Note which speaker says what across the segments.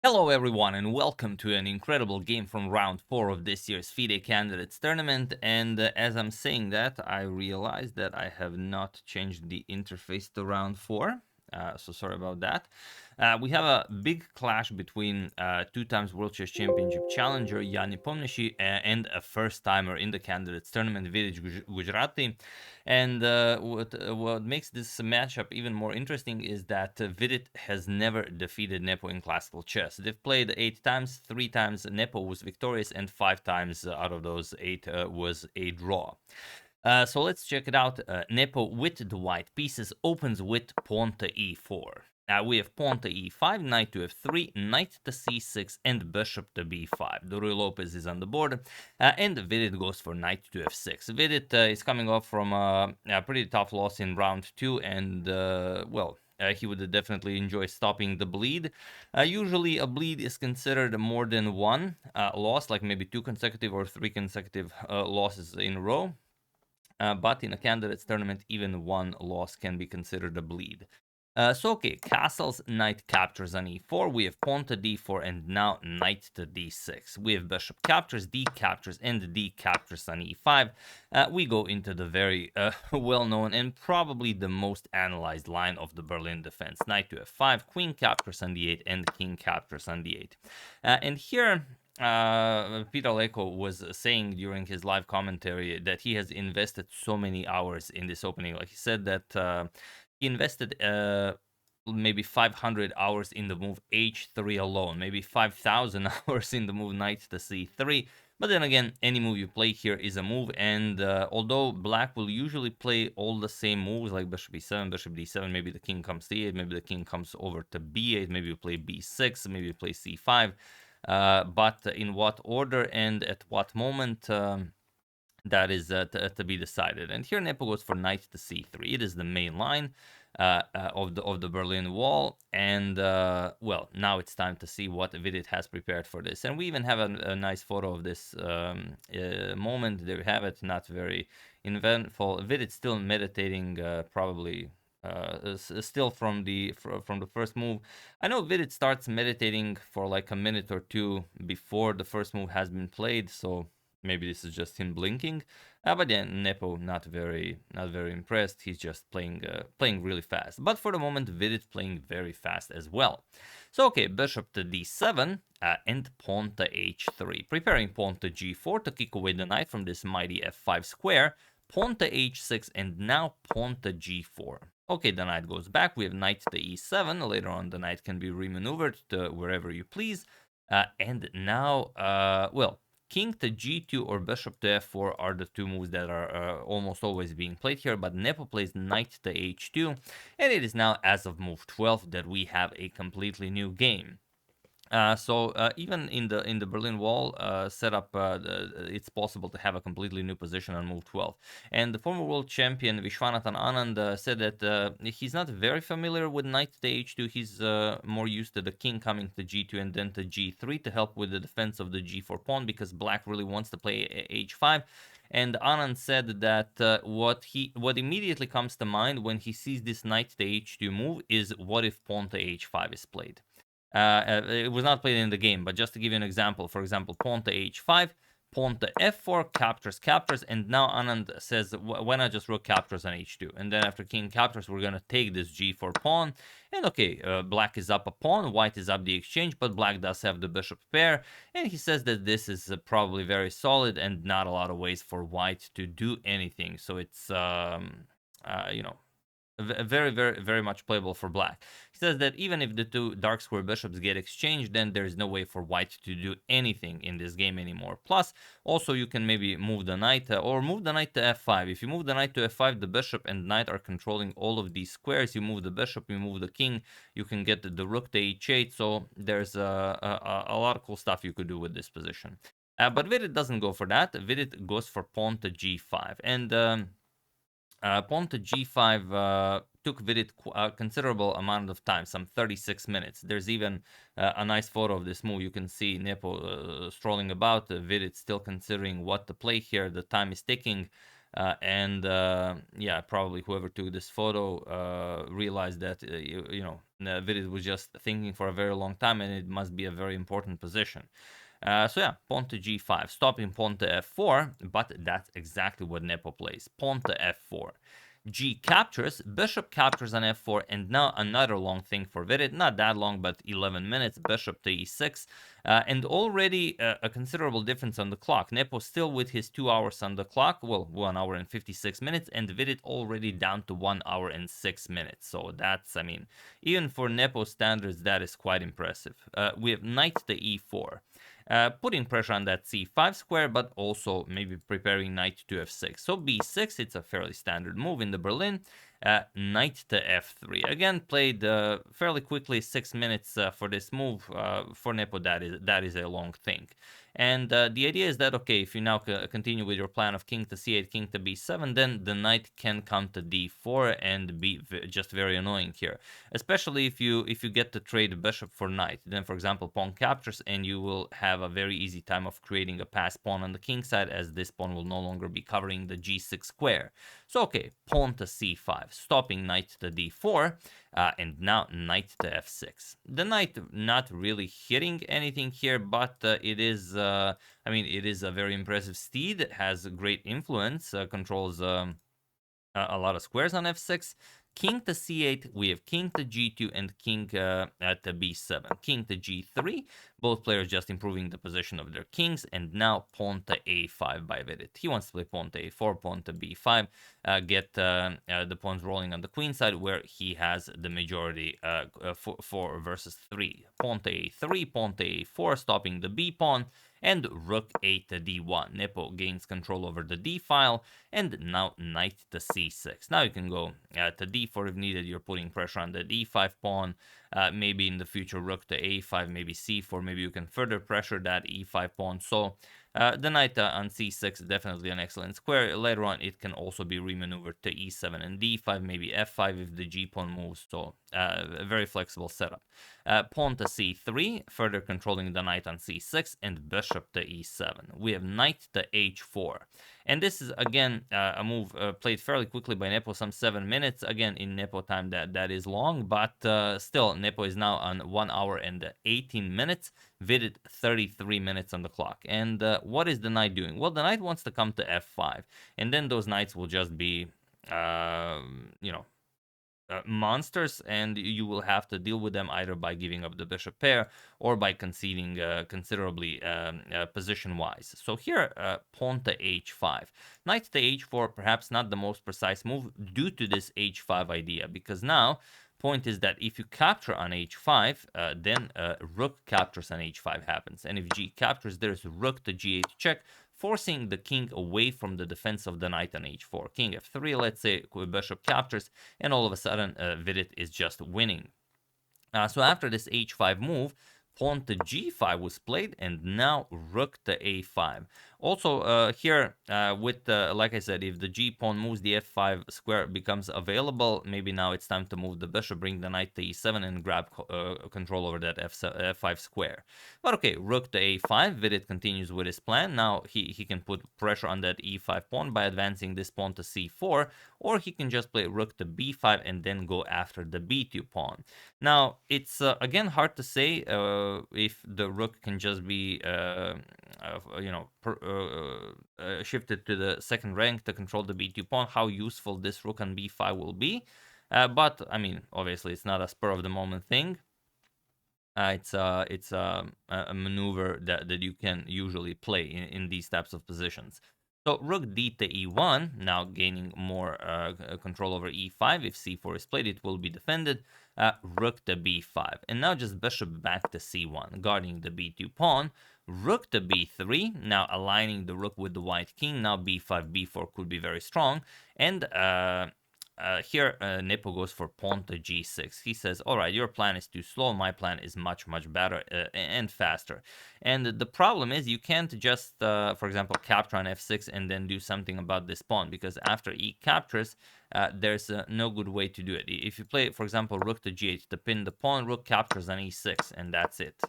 Speaker 1: Hello everyone and welcome to an incredible game from round 4 of this year's FIDE Candidates Tournament, and as I'm saying that, I realized that I have not changed the interface to round 4, so sorry about that. We have a big clash between two times World Chess Championship challenger Jan Nepomniachtchi and a first-timer in the Candidates Tournament, Vidit Gujrathi. And what makes this matchup even more interesting is that Vidit has never defeated Nepo in classical chess. They've played 8 times, 3 times Nepo was victorious, and 5 times out of those 8 was a draw. So let's check it out. Nepo with the white pieces opens with pawn to e4. Now we have pawn to e5, knight to f3, knight to c6, and bishop to b5. The Ruy Lopez is on the board, and Vidit goes for knight to f6. Vidit is coming off from a pretty tough loss in round 2, and, he would definitely enjoy stopping the bleed. Usually a bleed is considered more than one loss, like maybe 2 consecutive or 3 consecutive losses in a row. But in a candidates tournament, even one loss can be considered a bleed. Okay, castles, knight captures on e4, we have pawn to d4, and now knight to d6. We have bishop captures, d captures, and d captures on e5. We go into the very well-known and probably the most analyzed line of the Berlin defense. Knight to f5, queen captures on d8, and king captures on d8. And here, Peter Leko was saying during his live commentary that he has invested so many hours in this opening. Like he said that he invested maybe 500 hours in the move h3 alone, maybe 5,000 hours in the move knight to c3. But then again, any move you play here is a move, and although black will usually play all the same moves like bishop e7, bishop d7, maybe the king comes to e8, maybe the king comes over to b8, maybe you play b6, maybe you play c5, but in what order and at what moment, that is to be decided. And here Nepo goes for knight to c3. It is the main line of the Berlin Wall, and well, now it's time to see what Vidit has prepared for this. And we even have a nice photo of this moment. There you have it. Not very eventful. Vidit still meditating, probably. Still from the first move. I know Vidit starts meditating for like a minute or two before the first move has been played, so maybe this is just him blinking. But then Nepo not very impressed. He's just playing really fast. But for the moment, Vidit playing very fast as well. So okay, bishop to d7 and pawn to h3, preparing pawn to g4 to kick away the knight from this mighty f5 square. Pawn to h6 and now pawn to g4. Okay, the knight goes back. We have knight to e7. Later on, the knight can be remaneuvered to wherever you please. And now, well, king to g2 or bishop to f4 are the two moves that are almost always being played here, but Nepo plays knight to h2, and it is now, as of move 12, that we have a completely new game. So even in the Berlin Wall setup, it's possible to have a completely new position on move 12. And the former world champion Vishwanathan Anand said that he's not very familiar with knight to h2. He's more used to the king coming to g2 and then to g3 to help with the defense of the g4 pawn, because black really wants to play h5. And Anand said that what immediately comes to mind when he sees this knight to h2 move is, what if pawn to h5 is played? It was not played in the game, but just to give you an example, for example, pawn to h5, pawn to f4, captures, and now Anand says, why not just rook captures on h2? And then after king captures, we're going to take this g4 pawn, and okay, black is up a pawn, white is up the exchange, but black does have the bishop pair, and he says that this is probably very solid and not a lot of ways for white to do anything, so it's, very much playable for black. He says that even if the two dark square bishops get exchanged, then there's no way for white to do anything in this game anymore. Plus, also you can maybe move the knight or move the knight to f5. If you move the knight to f5, the bishop and knight are controlling all of these squares. You move the bishop, you move the king, you can get the rook to h8. So there's a lot of cool stuff you could do with this position. But Vidit doesn't go for that. Vidit goes for pawn to g5. And pawn to g5 took Vidit a considerable amount of time, some 36 minutes. There's even a nice photo of this move. You can see Nepo strolling about, Vidit still considering what to play here. The time is ticking. Yeah, probably whoever took this photo realized that Vidit was just thinking for a very long time, and it must be a very important position. So yeah, pawn to g5, stopping pawn to f4, but that's exactly what Nepo plays. Pawn to f4. G captures, bishop captures on f4, and now another long thing for Vidit, not that long, but 11 minutes, bishop to e6, and already a considerable difference on the clock. Nepo still with his 2 hours on the clock, well, 1 hour and 56 minutes, and Vidit already down to 1 hour and 6 minutes. So that's, I mean, even for Nepo standards, that is quite impressive. We have knight to e4. Putting pressure on that c5 square, but also maybe preparing knight to f6. So b6, it's a fairly standard move in the Berlin. Knight to f3. Again, played fairly quickly, 6 minutes for this move. For Nepo, that is a long thing. And the idea is that, okay, if you now continue with your plan of king to c8, king to b7, then the knight can come to d4 and be just very annoying here. Especially if you get to trade bishop for knight. Then, for example, pawn captures, and you will have a very easy time of creating a pass pawn on the king side, as this pawn will no longer be covering the g6 square. So, okay, pawn to c5, stopping knight to d4, and now knight to f6. The knight not really hitting anything here, but it is, I mean, it is a very impressive steed. It has great influence, controls a lot of squares on f6. King to c8, we have king to g2 and king at b7. King to g3, both players just improving the position of their kings, and now pawn to a5 by Vidit. He wants to play pawn to a4, pawn to b5, get the pawns rolling on the queen side, where he has the majority 4 versus 3. Pawn to a3, pawn to a4, stopping the b pawn, and rook a to d1. Nepo gains control over the d file, and now knight to c6. Now you can go to d4 if needed. You're putting pressure on the d5 pawn. Maybe in the future rook to a5, maybe c4. Maybe you can further pressure that e5 pawn. So the knight on c6 is definitely an excellent square. Later on, it can also be remaneuvered to e7 and d5, maybe f5 if the g pawn moves. So a very flexible setup. Pawn to c3, further controlling the knight on c6, and bishop to e7. We have knight to h4. And this is, again, a move played fairly quickly by Nepo, some 7 minutes. Again, in Nepo time, that is long, but still, Nepo is now on 1 hour and 18 minutes. Vidit 33 minutes on the clock. And what is the knight doing? Well, the knight wants to come to f5, and then those knights will just be, monsters, and you will have to deal with them either by giving up the bishop pair or by conceding considerably position-wise. So here, pawn to h5. Knight to h4, perhaps not the most precise move due to this h5 idea, because now point is that if you capture on h5, then rook captures on h5 happens. And if g captures, there's rook to g8 check, forcing the king away from the defense of the knight on h4. King f3, let's say, bishop captures, and all of a sudden Vidit is just winning. So after this h5 move, pawn to g5 was played, and now rook to a5. Also here, with like I said, if the g pawn moves, the f5 square becomes available. Maybe now it's time to move the bishop, bring the knight to e7, and grab control over that f5 square. But okay, rook to a5. Vidit continues with his plan. Now he can put pressure on that e5 pawn by advancing this pawn to c4, or he can just play rook to b5 and then go after the b2 pawn. Now, it's again hard to say if the rook can just be, shifted to the second rank to control the b2 pawn, how useful this rook on b5 will be. But, I mean, obviously it's not a spur of the moment thing. It's a maneuver that you can usually play in these types of positions. So rook d to e1, now gaining more control over e5. If c4 is played, it will be defended. Rook to b5. And now just bishop back to c1, guarding the b2 pawn. Rook to b3, now aligning the rook with the white king. Now b5, b4 could be very strong. And here, Nepo goes for pawn to g6. He says, all right, your plan is too slow. My plan is much, much better and faster. And the problem is you can't just, for example, capture on f6 and then do something about this pawn, because after e captures, there's no good way to do it. If you play, for example, rook to g8 to pin the pawn, rook captures on e6, and that's it.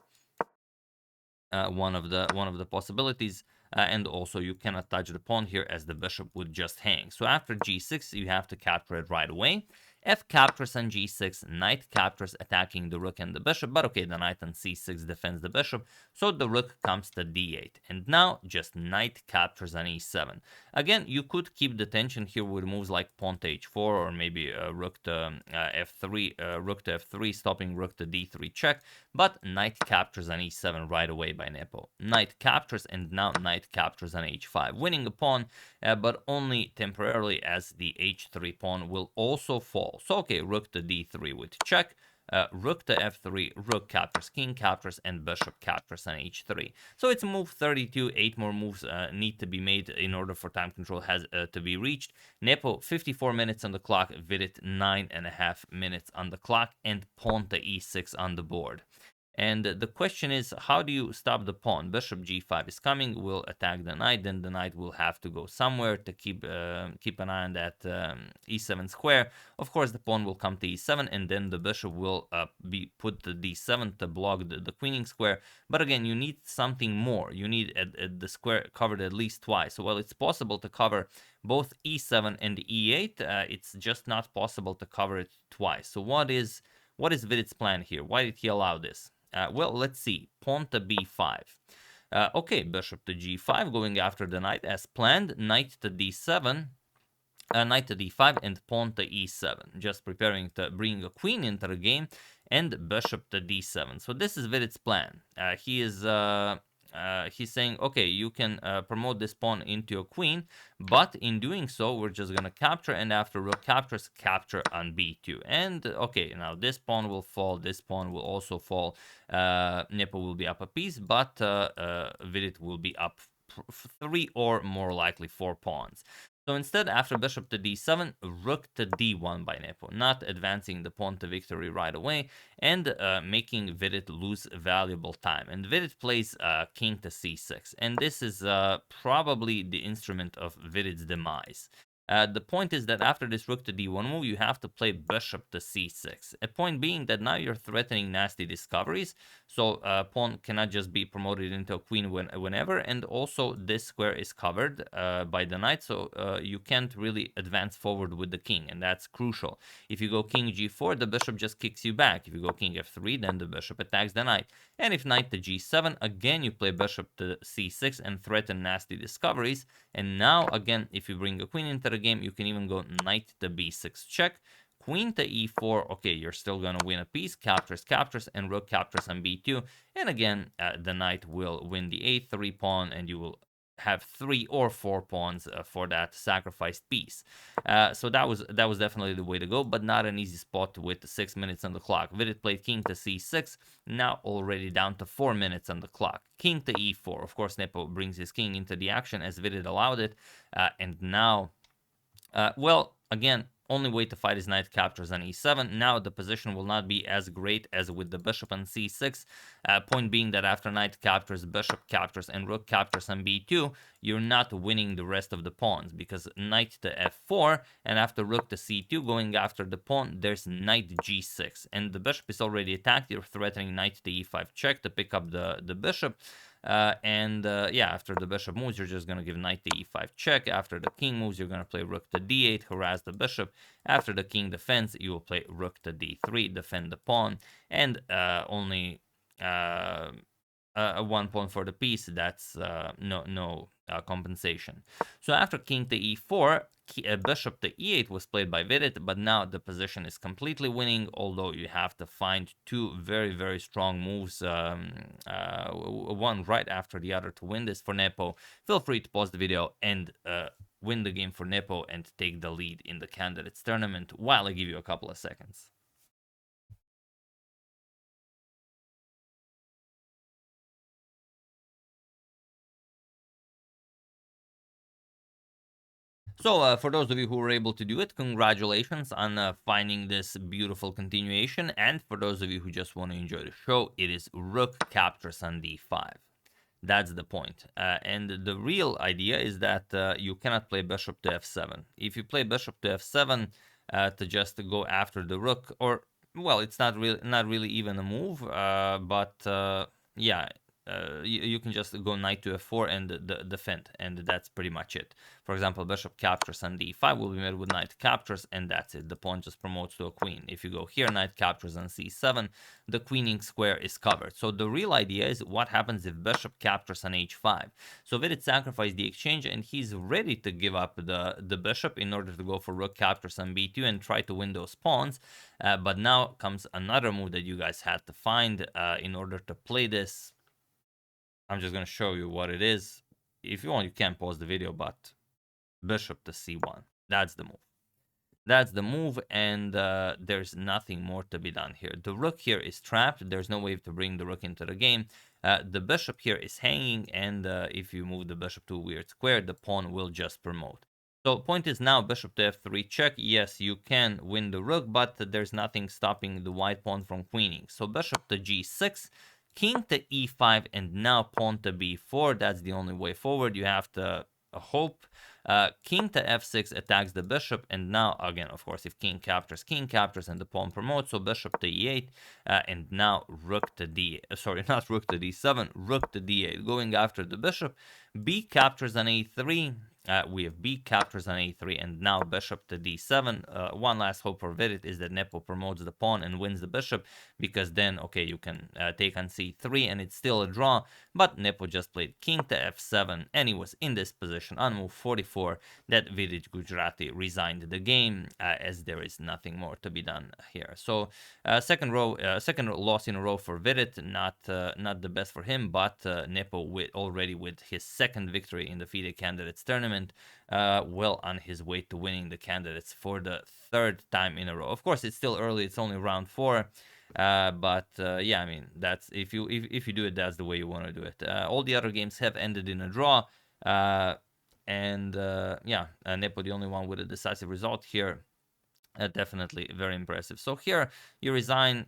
Speaker 1: one of the possibilities. And also you cannot touch the pawn here as the bishop would just hang. So after g6, you have to capture it right away. F captures on g6, knight captures, attacking the rook and the bishop, but okay, the knight on c6 defends the bishop, so the rook comes to d8, and now just knight captures on e7. Again, you could keep the tension here with moves like pawn to h4, or maybe rook to f3, stopping rook to d3 check, but knight captures on e7 right away by Nepo. Knight captures, and now knight captures on h5, winning a pawn, but only temporarily, as the h3 pawn will also fall. So okay, rook to d3 with check, rook to f3, rook captures, king captures, and bishop captures on h3. So it's move 32. 8 more moves need to be made in order for time control has to be reached. Nepo 54 minutes on the clock, Vidit 9.5 minutes on the clock, and pawn to e6 on the board. And the question is, how do you stop the pawn? Bishop g5 is coming, will attack the knight, then the knight will have to go somewhere to keep an eye on that e7 square. Of course, the pawn will come to e7, and then the bishop will be put to d7 to block the queening square. But again, you need something more. You need the square covered at least twice. So while it's possible to cover both e7 and e8, it's just not possible to cover it twice. So what is Vidit's plan here? Why did he allow this? Well, let's see. Pawn to b5. Okay, bishop to g5, going after the knight as planned. Knight to d7, knight to d5, and pawn to e7. Just preparing to bring a queen into the game, and bishop to d7. So this is Vidit's plan. He's saying, okay, you can promote this pawn into a queen, but in doing so, we're just going to capture, and after rook captures, capture on b2. And okay, now this pawn will fall, this pawn will also fall. Nepo will be up a piece, but Vidit will be up 3 or more likely 4 pawns. So instead, after bishop to d7, rook to d1 by Nepo, not advancing the pawn to victory right away, and making Vidit lose valuable time. And Vidit plays king to c6, and this is probably the instrument of Vidit's demise. The point is that after this rook to d1 move, you have to play bishop to c6. A point being that now you're threatening nasty discoveries, so pawn cannot just be promoted into a queen whenever, and also this square is covered by the knight, so you can't really advance forward with the king, and that's crucial. If you go king g4, the bishop just kicks you back. If you go king f3, then the bishop attacks the knight. And if knight to g7, again you play bishop to c6 and threaten nasty discoveries. And now, again, if you bring a queen into the game, you can even go knight to b6 check, queen to e4. Okay, you're still going to win a piece, captures, and rook captures on b2. And again, the knight will win the a3 pawn, and you will have 3 or 4 pawns for that sacrificed piece. So that was definitely the way to go, but not an easy spot with 6 minutes on the clock. Vidit played king to c6, now already down to 4 minutes on the clock. King to e4. Of course, Nepo brings his king into the action as Vidit allowed it, and now, well, again, only way to fight is knight captures on e7. Now the position will not be as great as with the bishop on c6. Point being that after knight captures, bishop captures, and rook captures on b2, you're not winning the rest of the pawns, because knight to f4, and after rook to c2, going after the pawn, there's knight g6. And the bishop is already attacked. You're threatening knight to e5 check to pick up the bishop. Yeah, after the bishop moves, you're just going to give knight to e5 check. After the king moves, you're going to play rook to d8, harass the bishop. After the king defends, you will play rook to d3, defend the pawn, and only 1 pawn for the piece. That's no compensation. So after king to e4, bishop to e8 was played by Vidit, but now the position is completely winning, although you have to find 2 very, very strong moves, one right after the other, to win this for Nepo. Feel free to pause the video and win the game for Nepo and take the lead in the candidates tournament while I give you a couple of seconds. So for those of you who were able to do it, congratulations on finding this beautiful continuation. And for those of you who just want to enjoy the show, it is rook captures on d5. That's the point. And the real idea is that you cannot play bishop to f7. If you play bishop to f7 to just go after the rook, or, well, it's not really even a move, but yeah, you can just go knight to f4 and defend, and that's pretty much it. For example, bishop captures on d5 will be met with knight captures, and that's it. The pawn just promotes to a queen. If you go here, knight captures on c7, the queening square is covered. So the real idea is what happens if bishop captures on h5. So Vidit sacrificed the exchange, and he's ready to give up the bishop in order to go for rook captures on b2 and try to win those pawns. But now comes another move that you guys had to find in order to play this. I'm just going to show you what it is. If you want, you can pause the video, but bishop to c1. That's the move. That's the move, and there's nothing more to be done here. The rook here is trapped. There's no way to bring the rook into the game. The bishop here is hanging, and if you move the bishop to a weird square, the pawn will just promote. So point is now bishop to f3 check. Yes, you can win the rook, but there's nothing stopping the white pawn from queening. So bishop to g6, king to e5, and now pawn to b4. That's the only way forward. You have to hope. King to f6 attacks the bishop, and now again, of course, if king captures, and the pawn promotes. So bishop to e8, and now rook to not rook to d7, rook to d8, going after the bishop. B captures on a3. We have b captures on a3, and now bishop to d7. One last hope for Vidit is that Nepo promotes the pawn and wins the bishop, because then, okay, you can take on c3, and it's still a draw. But Nepo just played king to f7, and he was in this position on move 44 that Vidit Gujrathi resigned the game, as there is nothing more to be done here. So second loss in a row for Vidit. Not the best for him, but Nepo already with his second victory in the FIDE candidates tournament. Well on his way to winning the candidates for the third time in a row. Of course, it's still early. It's only round 4. But yeah, I mean, that's if you do it, that's the way you want to do it. All the other games have ended in a draw. And yeah, Nepo the only one with a decisive result here. Definitely very impressive. So here you resign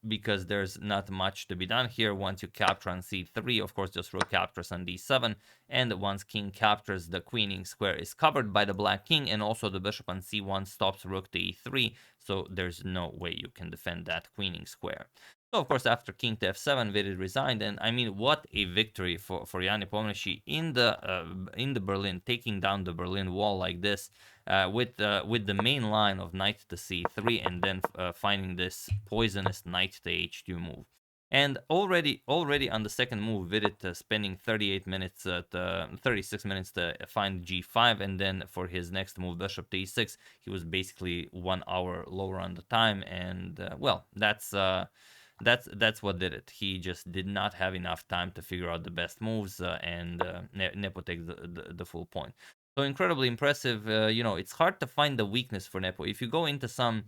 Speaker 1: because there's not much to be done here. Once you capture on c3, of course, just rook captures on d7, and once king captures, the queening square is covered by the black king, and also the bishop on c1 stops rook to e3, so there's no way you can defend that queening square. So, of course, after king to f7, Vidit resigned, and I mean, what a victory for Jan Nepomniachtchi in the Berlin, taking down the Berlin Wall like this, with the main line of knight to c3, and then finding this poisonous knight to h2 move. And already on the second move, Vidit spending 36 minutes to find g5, and then for his next move, bishop to e6, he was basically 1 hour lower on the time, and well, that's what did it. He just did not have enough time to figure out the best moves, and Nepo takes the full point. So incredibly impressive. You know, it's hard to find the weakness for Nepo. If you go into some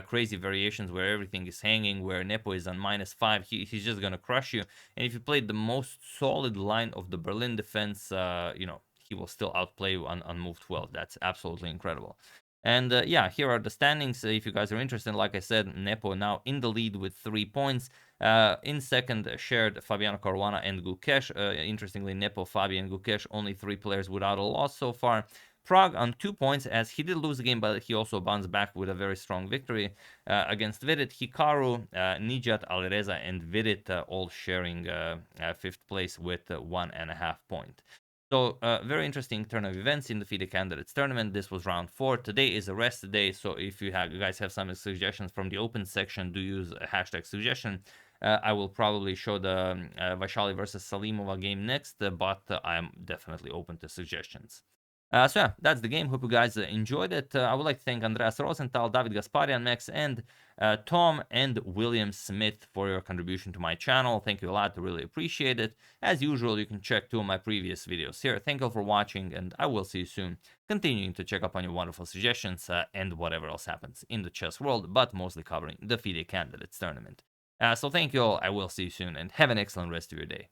Speaker 1: crazy variations where everything is hanging, where Nepo is on -5, he's just gonna crush you. And if you played the most solid line of the Berlin defense, you know, he will still outplay you on move 12. That's absolutely incredible. And yeah, here are the standings. If you guys are interested, like I said, Nepo now in the lead with 3 points. In second, shared Fabiano Caruana and Gukesh. Interestingly, Nepo, Fabi, and Gukesh, only 3 players without a loss so far. Prague on 2 points, as he did lose the game, but he also bounced back with a very strong victory against Vidit. Hikaru, Nijat, Alireza, and Vidit all sharing 5th place with 1.5 points. So, very interesting turn of events in the FIDE Candidates Tournament. This was round 4. Today is a rest day, so if you guys have some suggestions from the open section, do use a hashtag suggestion. I will probably show the Vaishali versus Salimova game next, but I'm definitely open to suggestions. So yeah, that's the game. Hope you guys enjoyed it. I would like to thank Andreas Rosenthal, David Gasparian, Max, and Tom and William Smith for your contribution to my channel. Thank you a lot. I really appreciate it. As usual, you can check 2 of my previous videos here. Thank you all for watching, and I will see you soon. Continuing to check up on your wonderful suggestions and whatever else happens in the chess world, but mostly covering the FIDE Candidates Tournament. So thank you all. I will see you soon, and have an excellent rest of your day.